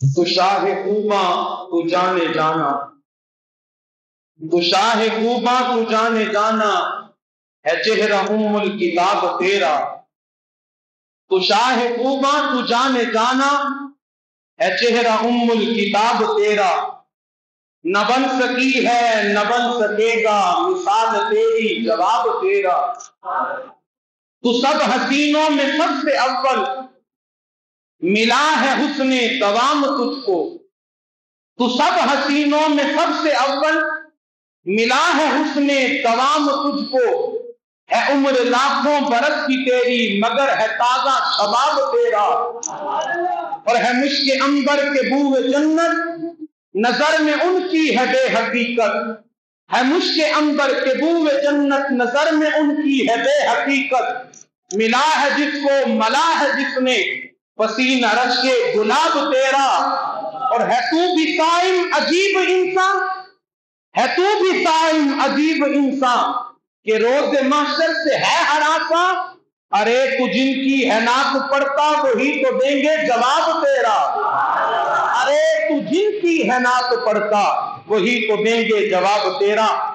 تو شاہ خوباں تو جانے جانا، تو شاہ خوباں تو جانے جانا، ہے چہرہ الکتاب تیرا۔ تو شاہ خوباں تو جانے جانا، ہے چہرہ الکتاب تیرا۔ نہ بن سکی ہے نہ بن سکے گا مثال تیری، جواب تیرا۔ تو سب حسینوں میں سب سے اول، ملا ہے حسن دوام تجھ کو۔ تو سب حسینوں میں سب سے اول، ملا ہے حسن دوام تجھ کو۔ ہے عمر لاکھوں برس کی تیری، مگر ہے تازہ شباب تیرا۔ اور ہے مشک عنبر کے بوئے جنت، نظر میں ان کی ہے بے حقیقت۔ ہے مشک عنبر کے بوئے جنت، نظر میں ان کی ہے بے حقیقت۔ ملا ہے جس کو ملا ہے جس نے، پسینہ رش کے گلاب تیرا۔ اور ہے تو بھی صائم عجیب انسان، ہے تو بھی صائم عجیب انسان، کہ روز محشر سے ہے ہراساں۔ ارے تو جن کی ہے نعت پڑھتا، وہی تو دیں گے جواب تیرا۔ ارے تو جن کی ہے نعت پڑھتا، وہی تو دیں گے جواب تیرا۔